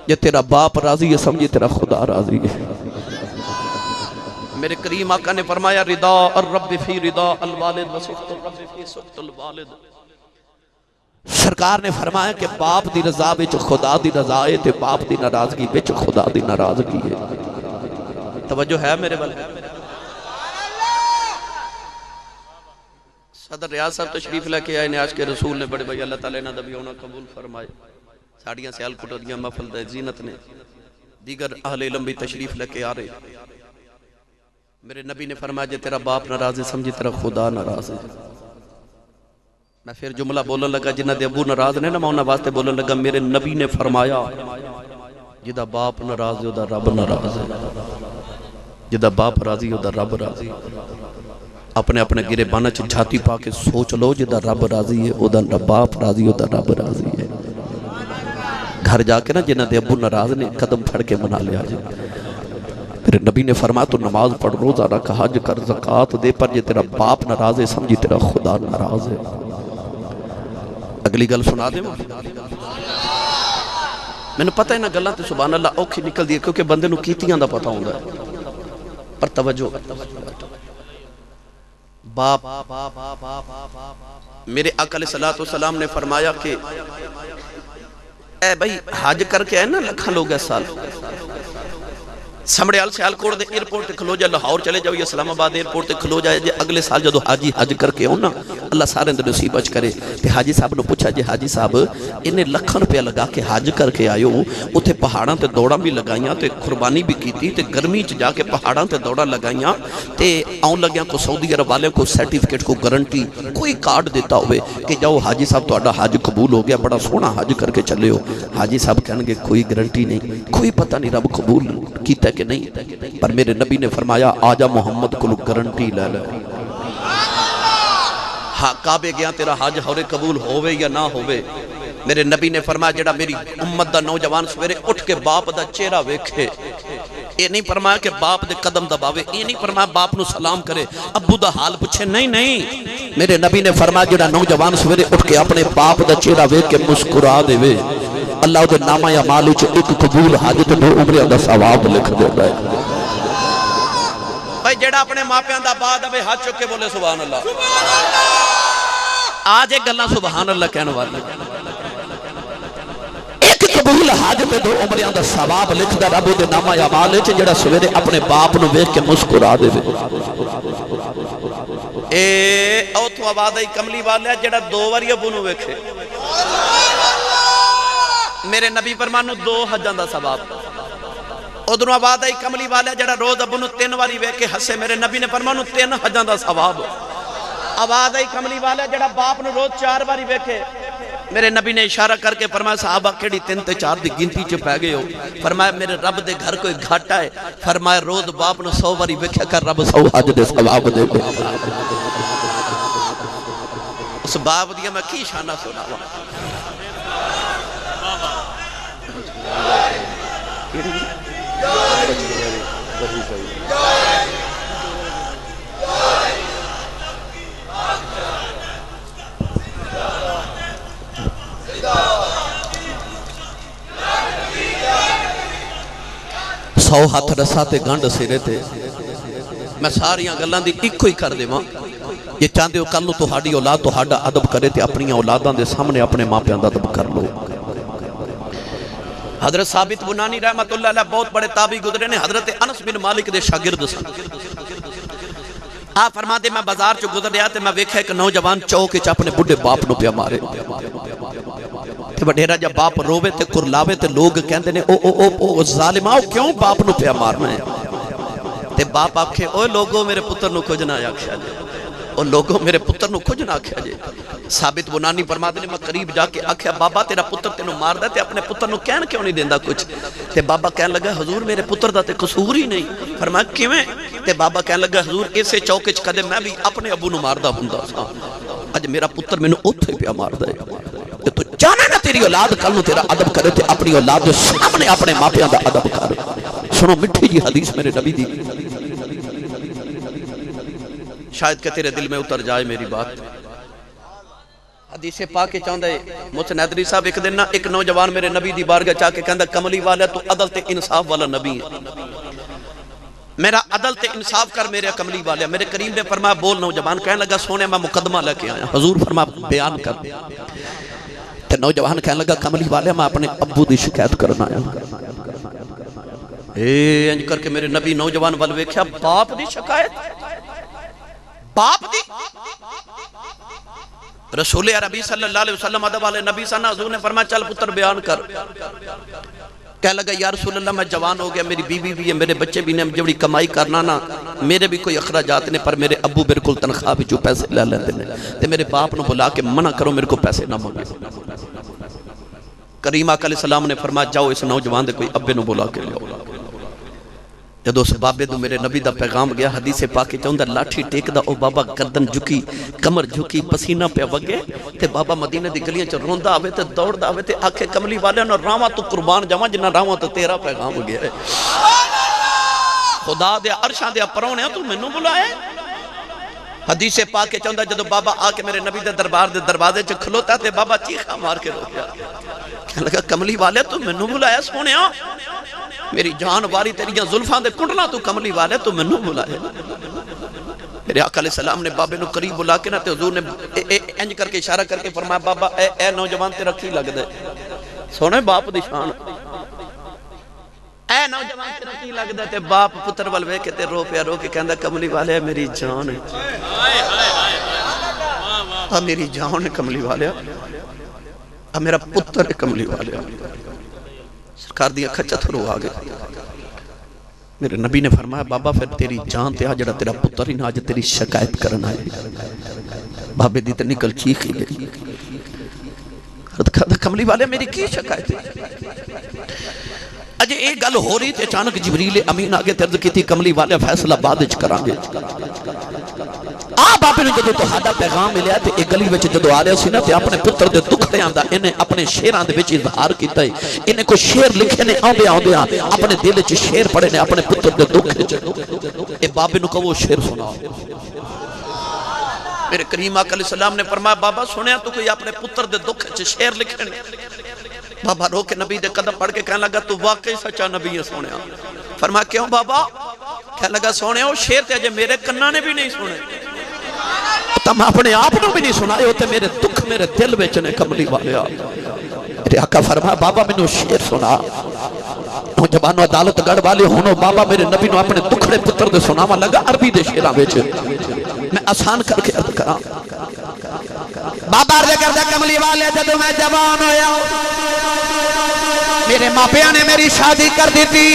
جے تیرا باپ راضی ہے سمجھے تیرا خدا راضی ہے میرے کریم آقا نے فرمایا رضا الرب فی رضا الوالد و سخط الرب فی سخط الوالد سرکار نے فرمایا کہ باپ دی رضا وچ خدا دی رضا ہے تے باپ دی ناراضگی وچ خدا دی ناراضگی ہے توجہ ہے میرے بل صدر ریاض صاحب تشریف لے کے آئے نے آج کے رسول نے بڑے بھائی اللہ تعالیٰ نے دبی ہونا قبول فرمائے ساڑیاں سیال کٹودیاں محفل دے زینت نے دیگر اہل علم بھی تشریف لے کے آ رہے میرے نبی نے فرمایا جے تیرا باپ ناراض ہے سمجھی تیرا خدا ناراض ہے میں پھر جملہ بولن لگا جنہ دے ابو ناراض نے نہ انہاں واسطے بولن لگا میرے نبی نے فرمایا جدا باپ ناراض ہے دا رب ناراض ہے جدا باپ راضی ہے دا رب راضی اپنے اپنے گرے بانا چھ جھاتی پا کے سوچ لو جدا رب راضی ہے او دا باپ راضی ہے دا رب راضی ہے گھر جا کے نا جنہ دے ابو ناراض نے قدم پھڑ کے منا لیا جائے پھر نبی نے فرمایا تو نماز پڑھ روزہ رکھ حج کر زکاة دے پر جے تیرا باپ ناراض ہے سمجھی تیرا خدا ناراض ہے اگلی گل سنا دے میں نے پتہ ہے نا گلاں تے سبحان اللہ اوکھی نکل دی کیونکہ بندے نو کیتیاں دا پتہ ہوندا ہے پر توجہ باپ میرے آقا علیہ السلام نے فرمایا کہ اے بھائی حج کر کے آئے نا لکھاں لوگ ہے سال سمڑیال سیالکوٹ دے ایئرپورٹ تے کھلو جائے لاہور چلے جاؤ یا اسلام آباد ایئرپورٹ تے کھلو جائے اگلے سال جدو حاجی حج کر کے ہونا اللہ سارے اندر نصیب اچ کرے تے حاجی صاحب نے پوچھا جی حاجی صاحب انہیں لکھن روپیہ لگا کے حج کر کے آئے ہو اتھے پہاڑاں تے دوڑاں بھی لگائیاں تے قربانی بھی کیتی تے گرمی چ جا کے پہاڑاں تے دوڑاں لگائیاں تے آؤں لگیاں کو سعودی عرب والے کو سرٹیفکیٹ کو گارنٹی کوئی کارڈ دیتا ہوئے کہ جاؤ حاجی صاحب تو حج قبول ہو گیا بڑا سونا حج کر کے چلے ہو حاجی صاحب کہنے گے کوئی گارنٹی نہیں کوئی پتہ نہیں رب قبول کیتا کہ نہیں پر میرے نبی نے فرمایا آجا محمد کو گارنٹی لے لے کعبے گیا تیرا حج ہورے قبول ہووے یا نہ ہووے. میرے نبی نے فرمایا جڑا میری امت دا نوجوان سویرے اٹھ کے باپ دا چہرہ ویکھے, یہ نہیں فرمایا کہ باپ دے قدم دباوے, یہ نہیں فرمایا باپ نو سلام کرے, ابو دا حال پوچھے, نہیں نہیں. میرے نبی نے فرمایا جڑا نوجوان سویرے اٹھ کے اپنے باپ دا چہرہ ویکھ کے مسکرا دے وے, اللہ دے نامہ یا مال وچ ایک قبول حج تے 2 عمرے دا ثواب لکھ دیندا ہے. بھائی جڑا اپنے ماپیاں دا بعد ابے ہاتھ چک کے بولے سبحان اللہ. آج ایک گلاں سبحان اللہ کہنے والی, ایک قبول حج تے 2 عمرے دا ثواب لکھ دا رب دے نامہ یا مال وچ جڑا سویرے اپنے باپ نو ویکھ کے مسکرا دے. اے اوتھوں آواز آئی کملی والے جڑا 2 واری ابو نو ویکھے. میرے نبی فرمانو 2 حجاں دا ثواب. ادھروں آواز آئی کملی والے جڑا روز ابو نو 3 واری ویکھ کے ہسے, میرے نبی نے فرمانو 3 حجاں دا ثواب. آواز آئی کملی والے جڑا باپ نو روز 4 واری ویکھے, میرے نبی نے اشارہ کر کے فرمایا صحابہ کیڑی 3 تے 4 دی گنتی چ پے گئے ہو. فرمایا میرے رب دے گھر کوئی گھاٹا ہے. فرمایا روز باپ نو 100 واری ویکھیا کر, رب 100 حج دے ثواب دے. اس باپ دیا میں کی شانہ سناواں. سو ہاتھ رسا تے گنڈ سرے تے. میں ساریاں گلاں دی ایک ہی کر دے ماں. یہ چاندے ہو کل تو ہاڑی اولاد تو ہاڑا ادب کرے تے اپنی اولاداں دے سامنے اپنے ماں پیاں دا ادب کر لو. حضرت ثابت بنانی رحمت اللہ علیہ بہت بڑے تابعی گزرے نے. حضرت انس بن مالک دے شاگرد سن. آپ فرما دے میں بازار چو گزر رہا تے میں ویکھا ایک نوجوان چوک وچ اپنے بڈھے باپ نو پیا مارے. تے وڈیرا جب باپ روے تے کرلاوے تے لوگ کہندے نے او ظالما کیوں باپ نو پیا مارنا ہے. تے باپ آکھے اوے لوگوں میرے پتر نو کچھ نہ آکھیا جے, او لوگوں میرے پتر نو کچھ نہ آکھیا جے. ثابت بنانی فرماتے نے میں قریب جا کے آکھیا بابا تیرا پتر تینوں مار دا تے اپنے پتر نو کہن کیوں نہیں دیندا کچھ. تے بابا کہنے لگا حضور میرے پتر دا تے قصور ہی نہیں. فرمایا کیویں؟ تے بابا کہنے لگا حضور اسے چوک وچ کدے میں بھی اپنے ابو نو ماردا ہوندا سا, اج میرا پتر مینوں اوتھے پیا ماردا ہے. تے تو جانا نہ تیری اولاد کل نو تیرا ادب کرے تے اپنی اولاد دے سامنے اپنے ماپیاں دا ادب کر. سنو مٹھی جی حدیث میرے نبی دی, شاید کہ تیرے دل میں اتر جائے میری بات. حدیث پاک کے چاہندہ ہے محسن حیدری صاحب ایک دن ایک نوجوان میرے نبی دی بارگاہ چاہ کے کہندہ کملی والا تو عدل تے انصاف والا نبی ہے, میرا عدل تے انصاف کر میرے کملی والا. میرے کریم نے فرمایا بول. نوجوان کہنے لگا سونے میں مقدمہ لے کے آیا. حضور فرمایا بیان کر. تے نوجوان کہنے لگا کملی والا میں اپنے ابو دی شکایت کرنا آیا. انج کر کے میرے نبی نوجوان وال ویکھیا باپ دی شکایت, باپ دی. رسول عربی صلی اللہ علیہ وسلم ادب والے نبی صلی اللہ علیہ وسلم نے فرمایا چل پتر بیان کر. کہنے لگا یا رسول اللہ میں جوان ہو گیا, میری بیوی بھی ہے, میرے بچے بھی نے, جبڑی کمائی کرنا نا میرے بھی کوئی اخراجات نے, پر میرے ابو بالکل تنخواہ بھی جو پیسے لے لیتے ہیں. تے میرے باپ نو بلا کے منع کرو میرے کو پیسے نہ مانگے. کریم آقا علیہ السلام نے فرمایا جاؤ اس نوجوان دے کوئی ابے نو بلا کے لے. جدو اس بابے دو میرے نبی دا پیغام گیا حدیث پاکی چاہندہ لاٹھی ٹیک دا او بابا گردن جھکی کمر جھکی پسینہ پہ وگے تے بابا مدینہ دی گلیاں چا روندہ آوے تے دوڑ دا آوے تے آکھے کملی والے نو راواں تو قربان جاواں جنہ راواں تو تیرا پیغام گیا ہے. خدا دے عرشاں دے پرونے تو منو بلائے. حدیث پاکی چاہندہ جدو بابا آکے میرے نبی دے دربار دے دروازے چا کھلوتا تے بابا چیخا مار کے رو گیا. کہنے لگا کملی والے تو منو بلایا سونے ہاں, میری جان واری تیریاں ظلفان دے کنڈنا تو کملی والے تو منو بلائے. میرے آقا علیہ السلام نے بابے نو قریب بلا کے نا تے حضور نے انج کر کے اشارہ کر کے فرمایا بابا اے نوجوان تے رکھی لگ دے. سونے باپ دی شان, اے نوجوان تے رکھی لگ دے. تے باپ پتر والوے کے تے رو پیا رو کے کہندہ کملی والے میری جان ہے, میری جان ہے کملی والے, میرا پتر ہے کملی والے. سرکار دیا کھچا تھرو آگے. میرے نبی نے فرمایا بابا پھر تیری جان تے آجڑا تیرا پتر ہی نہ آج تیری شکایت کرنا ہے. بابے دی تے نکل چیخ ہی گئی. کملی والے میری کی شکایت ہے؟ اجے ایک گل ہو رہی تھے اچانک جبریل امین آگے ترد کی تھی کملی والے فیصلہ بعد اچ کرانگے. آ بابے نے جدو تہاڈا پیغام ملیا تے ایک گلی وچ جدو آ رہا سی نا تے اپنے پتر دے دکھ تے آندا انہیں اپنے شیراں دے وچ اظہار کیتا ہے انہیں کوئی شیر لکھے نے آندے اپنے دل وچ شیر پڑھے نے اپنے پتر دے دکھ وچ اے بابے نو کہو شیر سناؤ میرے کریم آقا علیہ السلام نے فرمایا بابا سنیا تو کوئی اپنے پتر دے دکھ وچ شیر لکھے بابا رو کے نبی دے قدم پڑھ کے کہنے لگا تو واقعی سچا نبی ہے سونیا فرمایا کیوں بابا کہنے لگا سونے ہو شیر تے اجے میرے کناں نے بھی نہیں سنے تم اپنے آپ نو بھی نہیں سنائے ہوتے میرے دکھ میرے دل بیچنے کملی والے میرے آقا فرمایا بابا میں نے شیر سنا جبانو عدالت گڑھ والے ہونو بابا میرے نبی نو اپنے دکھڑے پتر دے سناوا لگا عربی دے شیراں وچ میں آسان کر کے عرض کراں بابا عرض کردہ کملی والے جدو میں جوان ہویا میرے ماپیاں نے میری شادی کر دی تھی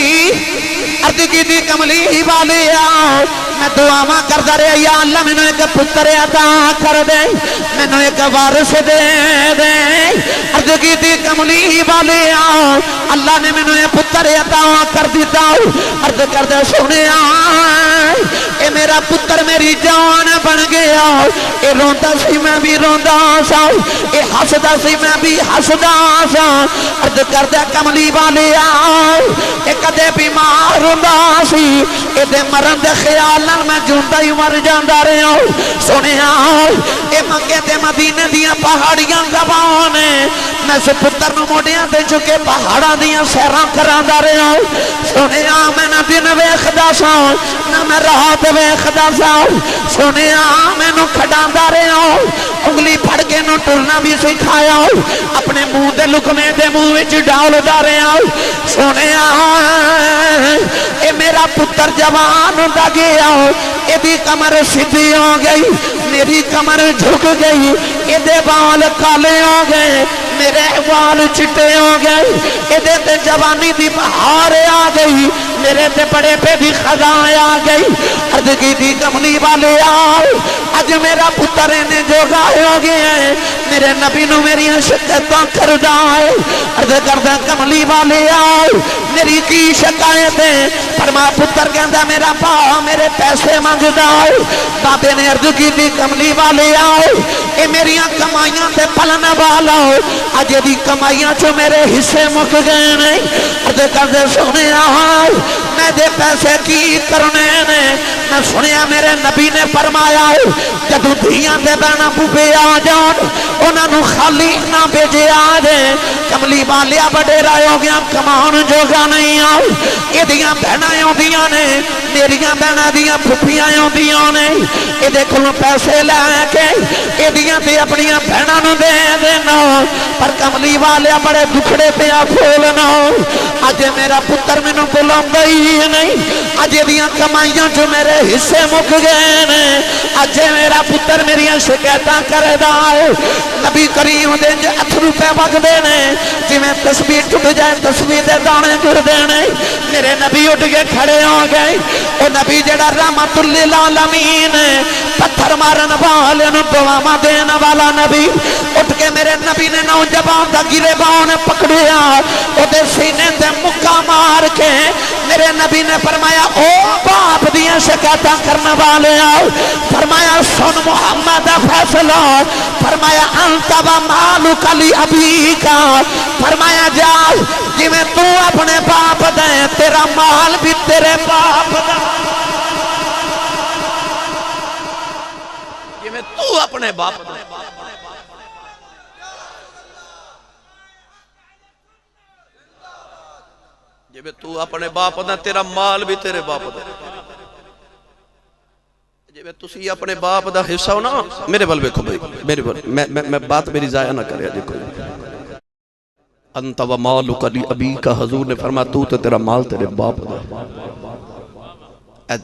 عرض کی دی کملی والے میں دعاواں کردہ رہے یا اللہ میں نے ایک پتر عطا کر دے میں نے ایک وارث دے دے عرض کی دی کملی والے اللہ نے میں نے پتر عطا کر دیتا عرض کردہ سنے اے میرا پتر میری جان بن گیا اے روندا سی میں بھی روندا سا اے ہسدا سی میں بھی ہسدا سا عرض کردہ کملی والے اے کدے بیمار ہوندا سی اے دے مرن دے خیال نال میں جوندا ہی مر جاندا رہیا سنیا اے مکے تے مدینے دیاں پہاڑیاں زبان میں اس پتر نو موڈیاں تے چکے پہاڑاں دیاں سیراں کراندا رہیا سنیا میں نہ دن ویکھدا سا نہ میں رات ویکھدا سا سنیا میں نو کھڈاندا رہیا انگلی پھڑ کے نو ٹرنا بھی سکھایا اپنے منہ دے لکمے دے منہ وچ ڈالدا رہیا سنیا اے میرا پتر جوان ہوندا گیا اے دی کمر سیدھی ہو گئی میری کمر جھک گئی اے دے بال کالے ہو گئے میرے وال چٹے ہو گئے اے دے تے جوانی دی بہار آ گئی میرے تے بڑے پہ بھی خزاں آ گئی عرض کی دی کملی والے آج میرا پتر نے جو گائے ہو گئے ہیں میرے نبی نو میری شکایتاں کر جائے عرض کردہ کملی والے میری کی شکایتیں فرما پتر کہندہ میرا باہ میرے پیسے مانگ جائے بابے نے عرض کی دی کملی والے اے میریاں کمائیاں تے پلنا والا آج دی کمائیاں چو میرے حصے مک گئے نہیں عرض کردہ سنے میں دے پیسے کی کرنے نے میں سنیا میرے نبی نے فرمایا جدو دھیاں دے بہنا بوبے آ جان انہاں نو خالی نہ بھیجے آ جائے کملی والیا بڑے رائے ہو گیا کمان جوگا نہیں آؤ یہ دیاں بہنا ہوں دیاں نے میریاں بہنا دیاں پھپیاں ہوں دیاں نے یہ دیکھو پیسے لے کے یہ دیاں تے اپنیاں بہنا نو دے دینا پر کملی والیا بڑے دکھڑے پہ آ پھولنا آج میرا پتر میں نو بلوں گئی نہیں آج دیاں کمائیاں جو میرے حصے مک گئے نے آج میرا پتر میری شکایتاں کرے دائے نبی کریم دے جو 8 روپے وقت دینے جی میں تسبیح ٹوٹ جائے تسبیح دے دانے گر دینے میرے نبی اٹھ کے کھڑے ہو گئے او نبی جڑا رحمت للعالمین پتھر مارن والے نو دعا دینا والا نبی اٹھ کے میرے نبی نے نوجوان دا گرے باؤں پکڑیا او دے سینے تے مکہ مار کے میرے نبی نے فرمایا او باپ دیاں شکایتاں کرنے والے فرمایا سن محمد فیصلہ فرمایا انت و مالک لی ابی کا فرمایا جا جی میں تو اپنے باپ دے تیرا مال بھی تیرے باپ دا جی میں تو اپنے باپ دے جی میں تو اپنے باپ دا تیرا مال بھی تیرے باپ دا جی میں تسی اپنے باپ دا حصہ ہو نا میرے بل بے کھو میرے بل میں بات میری ضائع نہ کرے دیکھو انت و مالک لی ابی کا حضور نے فرمایا تو تیرا مال تیرے باپ دا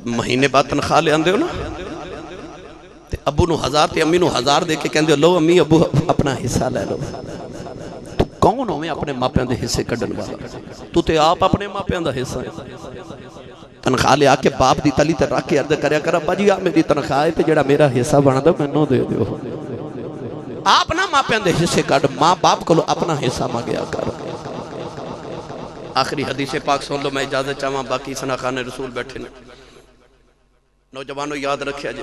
مہینے بعد تنخواہ لے آندے ہو نا ابو نو 1000 تے امی نو 1000 دے کے کہندے ہو لو امی ابو اپنا حصہ لے لو کون ہو میں اپنے ماپیاں دے حصے کڈن والا تو تے آپ اپنے ماپیاں دا حصہ تنخواہ لے آکے باپ دی تلی تے رکھ کے عرض کریا کر ابا جی آپ میری تنخواہ تے جڑا میرا حصہ بنا دو میں نو دے دیو آپ نہ ماپیاں دے حصے کڈ ماں باپ کو اپنا حصہ مانگیا کر آخری حدیث پاک سن لو میں اجازت چاہواں باقی سنا خان رسول بیٹھے نے نوجوانوں یاد رکھیا جی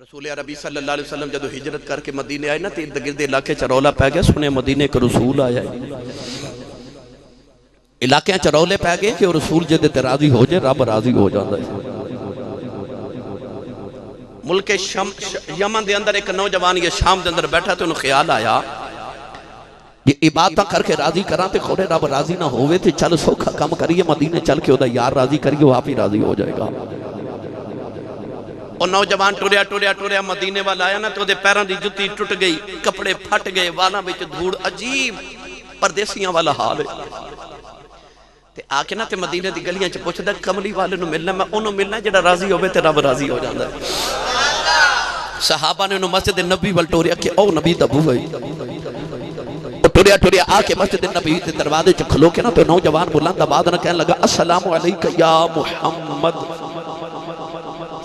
رسول عربی صلی اللہ علیہ وسلم جدو ہجرت کر کے مدینے آئے نا تو ارد گرد علاقے چرولا پہ گیا، سنے مدینے کا رسول آیا ہے، علاقے چرولے پہ گئے کہ رسول جدے تے راضی ہو جائے رب راضی ہو جاتا ہے۔ ملک یمن دے اندر ایک نوجوان یہ شام دے اندر بیٹھا تو انہوں خیال آیا یہ عبادتہ کر کے راضی کران تے خورے رب راضی نہ ہوئے تے چل سوکھا کم کریے مدینے چل کے یار راضی کریے وہ آپ ہی راضی ہو جائے گا۔ اور نوجوان ٹوریا مدینے والا آیا نا تو دے پیران دی جتی ٹوٹ گئی، کپڑے پھٹ گئے، والا بچ دھوڑ، عجیب پردیسیاں والا حال ہے۔ تے آکے نا تے مدینے دی گلیاں چھ پوچھ دا کملی والے نو ملنا، میں انہوں ملنا جڑا راضی ہوئے تے رب راضی ہو جاندہ ہے۔ صحابہ نے انہوں مسجد نبی والٹوریا کہ او نبی دبو ہے، ٹوریا آکے مسجد نبی تے دروازے چھ کھلو کے نا تو نوجوان بلند آباد نہ کہنے لگا السلام علیکہ یا محمد۔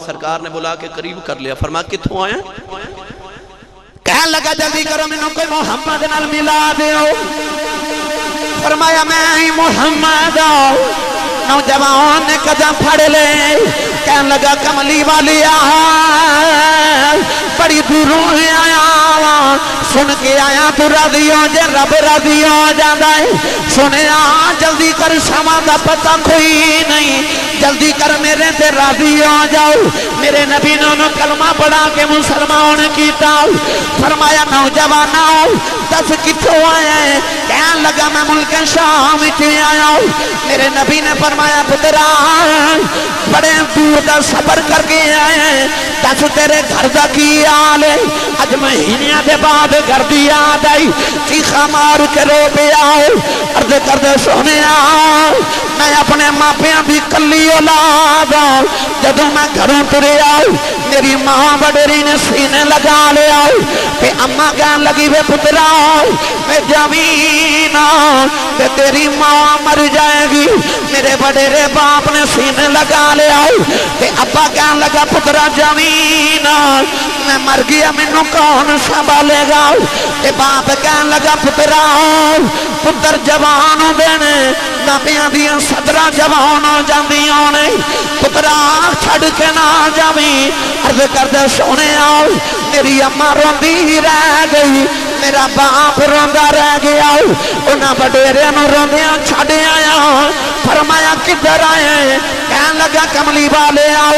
سرکار نے بلا کے قریب کر لیا، فرما کتھوں آئے ہیں؟ کہنے لگا جلدی کرو منوں کوئی محمد نال ملا دیو۔ فرمایا میں ہی محمد آؤ۔ نوجوان نے قدم پھڑ لے، کہنے لگا کملی والی آیا بڑی دوروں آیا، سن کے آیا تو راضی ہو جے رب راضی ہو جاندہ ہے۔ سنے جلدی کر شمع دا پتہ کوئی نہیں، جلدی کر میرے تے راضی ہو جاؤ۔ میرے نبی نے کلمہ پڑھا کے مسلمان کیتا۔ فرمایا نوجوان آؤ دس کتھوں آیا ہے؟ کہنے لگا میں ملک شام چی آیا ہوں۔ میرے نبی نے فرمایا پتران بڑے دور دا صبر کر کے آئے ہیں، دس تیرے گھر دا کی آلے اج مہینیاں دے بعد گھر دی آد آئی، چیخا مار کے رو پہ آؤ، عرض کردے سونے آؤ میں اپنے ماں پیاں بھی کلی اولاد آؤ۔ جدوں میں گھروں ترے آؤ میری ماں بڑری نے سینے لگا لے آؤ، پہ اممہ کہن لگی وے پترا میں جمین آؤ کہ تیری ماں مر جائے گی۔ میرے بڑے باپ نے سینے لگا لے آؤ، کہ ابا کہن لگا پترا جمین آؤ میں مر گیا منوں کون سنبھالے گا۔ کہ باپ کہن لگا پترا پتر جوانوں دینے نبیاں دیاں صدرہ جوانوں جاندیاں نے، پترا چھڑ کے نہ جاویں۔ عرض کردے سونے آؤ میری اماں روندی رہ گئی، میرا باپ روندہ رہ گیا، انہاں بڑیرے نو روندیاں چھڑے آیا۔ فرمایا کدھر آئے؟ کہنے لگا کملی والے آؤ،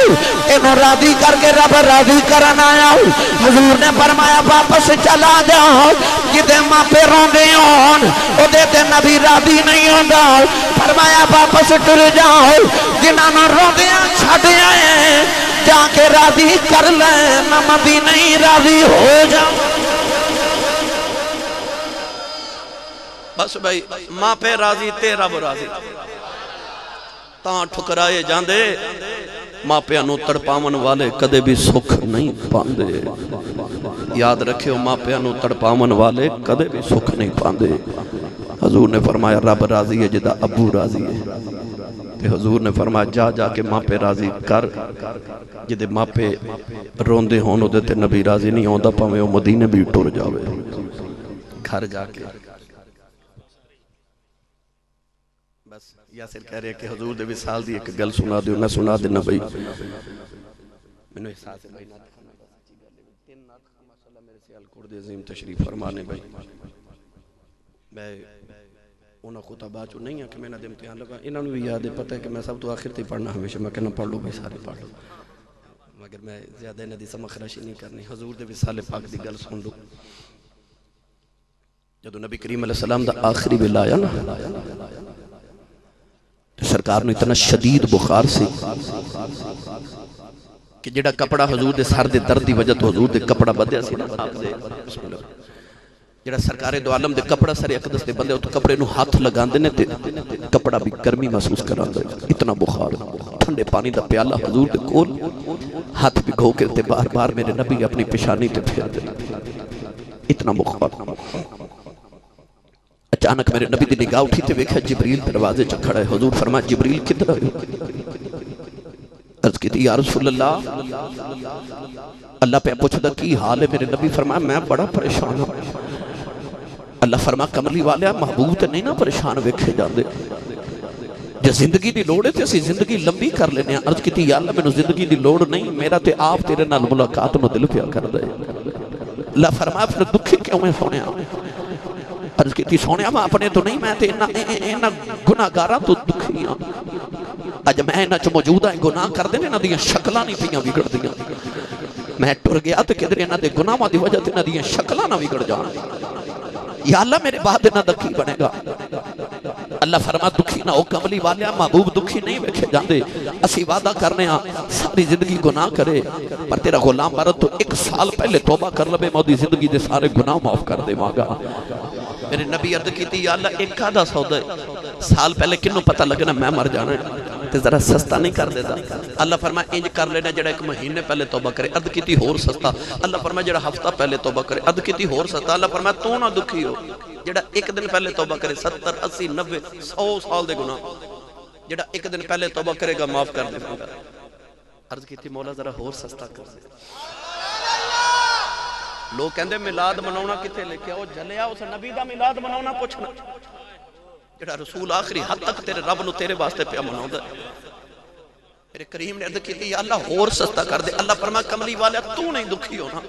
انہوں راضی کر کے رب راضی کرنا آؤ۔ حضور نے فرمایا واپس چلا جاؤ، جدے ماں پہ روندے ہون او دیتے نبی راضی نہیں ہوندہ۔ فرمایا واپس ٹر جاؤ، جنہاں نو روندیاں چھڑے آئے جا کے راضی کر لیں، میں مدی نہیں راضی ہو جاؤں۔ بس بھائی ماں پہ راضی تے رب راضی، تاں ٹھکرائے جاندے ماں پہ انو تڑپاون والے کدے بھی سکھ نہیں پاندے۔ یاد رکھے ماں پہ انو تڑپاون والے کدے بھی سکھ نہیں پاندے۔ حضور نے فرمایا رب راضی ہے جدا ابو راضی ہے، تے حضور نے فرمایا جا جا کے ماں پہ راضی کر، جدے ماں پہ روندے ہونو دیتے نبی راضی نہیں ہوندہ پاویں وہ مدینے بھی ٹور جاوے گھر جا کے۔ بس یاسر کہہ رہے کہ حضور دے وصال دی ایک گل سنا دیو، میں سنا دینا بھئی میں احساس ہے بھئی نات خانہ کا سچی گل ہے، تین نات خانہ ماشاءاللہ میرے سیال کورد عظیم تشریف فرمانے بھئی۔ میں انہاں خطبہ چو نہیں ہے کہ میں نے دے امتحان لگا، انہوں نے بھی یاد ہے پتہ ہے کہ میں سب تو آخر تے پڑھنا ہمیشہ، میں کہنا پڑھ لو بھئی سارے پڑھ لو، مگر میں زیادہ انہوں دی سمخرشی نہیں کرنی۔ حضور دے وصال پاک دی گل سن لو۔ جدو نبی کریم علیہ السلام دا آخری بل آیا نا، سرکار نے اتنا شدید بخار سے کہ جڑا کپڑا حضور دے سر دے درد دی وجہ تو حضور دے کپڑا بدیا سی نا، جڑا سرکار دو عالم دے کپڑا سر اقدس دے بندے تو کپڑے نو ہاتھ لگان دینے تے کپڑا بھی گرمی محسوس کران دے، اتنا بخار، ٹھنڈے پانی دا پیالہ حضور دے کول ہاتھ بھی گھو کے تے بار بار میرے نبی اپنی پیشانی تے پھیر دے، اتنا بخار۔ اچانک میرے نبی دی نگاہ اٹھی تے ویکھا جبریل دروازے چ کھڑا ہے۔ حضور فرمایا جبریل کدھر ہے؟ عرض کی تھی یا رسول اللہ، اللہ پہ پوچھدا کی حال ہے؟ میرے نبی فرمایا میں بڑا پریشان ہوں۔ اللہ فرمایا کملی والے محبوب تے نہیں نا پریشان ویکھے جاندے، جے زندگی دی لوڑ ہے تے اسی زندگی لمبی کر لینے. عرض کیتی یا اللہ مینوں زندگی دی لوڑ نہیں, میرا تے آپ تیرے نال ملاقات نو دل پیا کر دے. اللہ فرمایا پھر دکھی کیوں ہے سونیا؟ عرض کیتی سونیا میں اپنے تو نہیں, میں تے انہاں گناہگاراں تو دکھی ہاں. اج میں انہاں چ موجود ہاں, گناہ کردے نے, انہاں دیاں شکلاں نہیں پیاں بگڑدیاں. میں ٹر گیا تے کدھر انہاں دے گناہاں دی وجہ تے انہاں دیاں شکلاں نہ بگڑ جان. یا اللہ میرے بعد انہاں دا کی بنے گا؟ اللہ فرما دکھی نہ ہو کملی والیا, محبوب دکھی نہیں ویکھے جاندے. اسی وعدہ کرنے ہاں ساری زندگی گناہ کرے پر تیرا غلام مرد تو 1 سال پہلے توبہ کر لبے, میں دی زندگی دے سارے گناہ معاف کر دے مانگا. میرے نبی عرض کیتی یا اللہ ایک آدھا سودا ہے, سال پہلے کنوں پتہ لگنا میں مر جانا ہے تے ذرا سستا نہیں کر دیتا. اللہ فرمایا انج کر لینا جڑا 1 مہینے پہلے توبہ کرے. عرض کیتی ہور سستا. اللہ فرمایا جڑا ہفتہ پہلے توبہ کرے. عرض کیتی ہور سستا. اللہ فرمایا تو نہ دکھی ہو, جڑا 1 دن پہلے توبہ کرے 70 80 90 100 سال دے گناہ جڑا 1 دن پہلے توبہ کرے گا معاف کر دے گا. عرض کیتی مولا ذرا ہور سستا کر دے. لوگ کہندے میلاد مناونا کتے لکھیا, او جھلیا اس نبی دا میلاد مناونا پوچھنا جڑا رسول آخری حد تک تیرے رب نو تیرے واسطے پیا مناوندا. میرے کریم نے عرض کیتی یا اللہ ہور سستا کر دے. اللہ فرمایا کملی والا تو نہیں دکھی ہونا,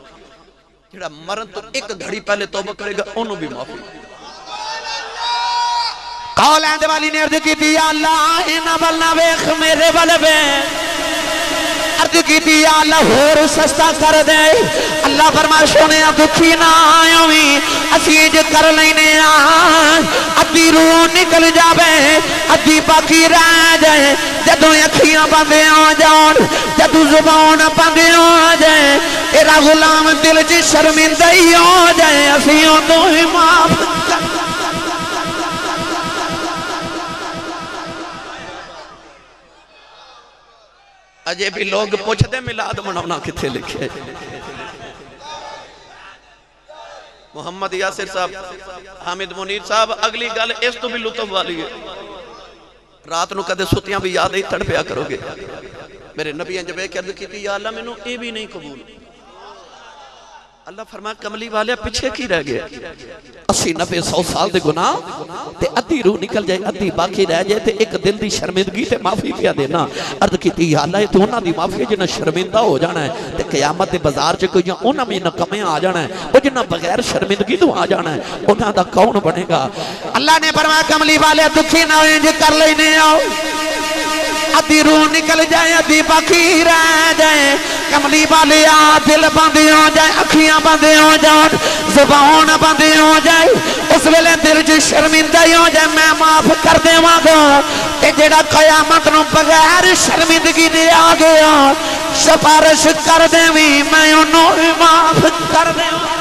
جڑا مرن تو 1 گھڑی پہلے توبہ کرے گا انہوں بھی معافی. قول آندے والی نے عرض کیتی یا اللہ انہاں ول نہ ویکھ میرے ول ویکھ. عرض کیتی یا اللہ ہور سستا کر دے. اللہ فرمایا سونیا دکھی نہ آئیں, اسی اج کر لینے آں, ادھی روح نکل جاوے ادھی باقی رہ جائے. جدوں اکھیاں بندے آ جان, جدوں زبان بندے آ جائے, تیرا غلام دل چ شرمندہ ہی ہو جائے, اسی اودوں ہی معاف کر. اجے بھی لوگ پوچھ دے میلاد مناونا کتھے لکھے. محمد یاسر صاحب, حامد منیر صاحب, اگلی گل اس تو بھی لطف والی ہے. رات نو کدے ستیاں بھی یاد ہی تڑپیا کرو گے. میرے نبی انجبے کی عرض کیتی یا اللہ مینوں اے بھی نہیں قبول. اللہ فرمایا کملی والے پیچھے کی رہ گئے 80 90 100 سال دے گناہ تے ادھی روح نکل جائے ادھی باقی رہ جائے تے 1 دل دی شرمندگی تے معافی پیا دینا. عرض کیتی یا اللہ تو انہاں دی معافی جنہاں شرمندہ ہو جانا ہے تے قیامت دے بازار چ کوئی انہاں میں نقمے آ جانا ہے, او جنہاں بغیر شرمندگی تو آ جانا ہے انہاں دا کون بنے گا؟ اللہ نے فرمایا کملی والے دکھی نہ ہوئے جے کر لینے آؤ, ادھی روح نکل جائے ادھی باقی رہ جائے. کملی والے آ دل بندے ہو جائے, اکھیاں بندے ہو جان, زبان بندے ہو جائے, اس ویلے دل چ شرمندہ ہی ہو جائے میں معاف کر دیواں گا. تے جڑا قیامت نو بغیر شرمندگی دے آ گیا سفارش کر دیویں میں انہوں بھی معاف کر دیواں.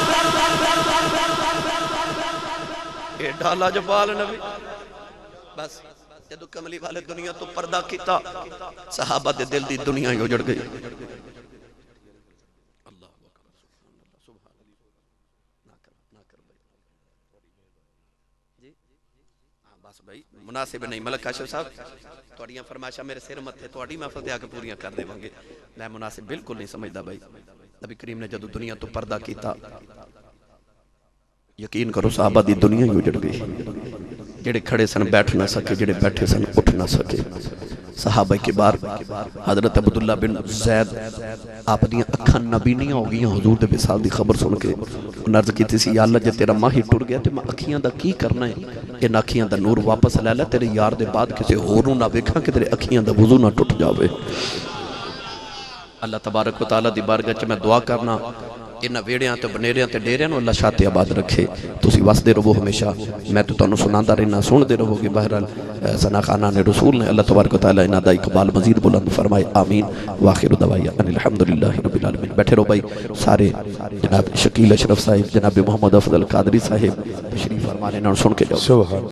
اے ڈالا جبال نبی بس جدو کملی والے دنیا تو پردہ کیتا صحابہ دے دل دی دنیا ہی اجڑ گئی. بس بھائی مناسب نہیں. ملک کاشف صاحب توڑیاں فرمائشہ میرے سر متھے توڑی محفل دے آکے پوریاں کر دے وانگے. میں مناسب بالکل نہیں سمجھدا بھائی. نبی کریم نے جدو دنیا تو پردہ کیتا یقین کرو صحابہ دی دنیا ہی اجڑ گئی. جڑے کھڑے سن بیٹھ نہ سکے, جڑے بیٹھے سن اٹھ نہ سکے. صحابہ کے بار حضرت عبداللہ بن زید آپ دیاں اکھاں نبینیاں ہو گئیاں حضور دے وصال دی خبر سن کے. انہاں عرض کیتی سی یا اللہ جے تیرا ماں ہی ٹر گیا تے میں اکھیاں دا کی کرنا ہے, ان اکھیاں دا نور واپس لے لے, تیرے یار دے بعد کسے ہوروں نہ ویکھاں کہ تیرے اکھیاں دا وضو نہ ٹوٹ جاوے. اللہ تبارک و تعالیٰ دی بارگاہ چ میں دعا کرنا انہاں ویڑیاں تے بنیریاں تے ڈیریاں نو اللہ شاہ تے آباد رکھے. تسی وسدے رہو ہمیشہ, میں تو تانوں سناندا رہنا, سن دے رہو گے. بہرحال ثنا خانان رسول نے اللہ تبارک و تعالیٰ انہاں دا اقبال مزید بلند فرمائے. آمین. واخر دعوانا ان الحمدللہ رب العالمین. بیٹھے رہو بھائی سارے. جناب شکیل اشرف صاحب, جناب محمد افضل قادری صاحب تشریف فرمانے نہ سن کے جاؤ.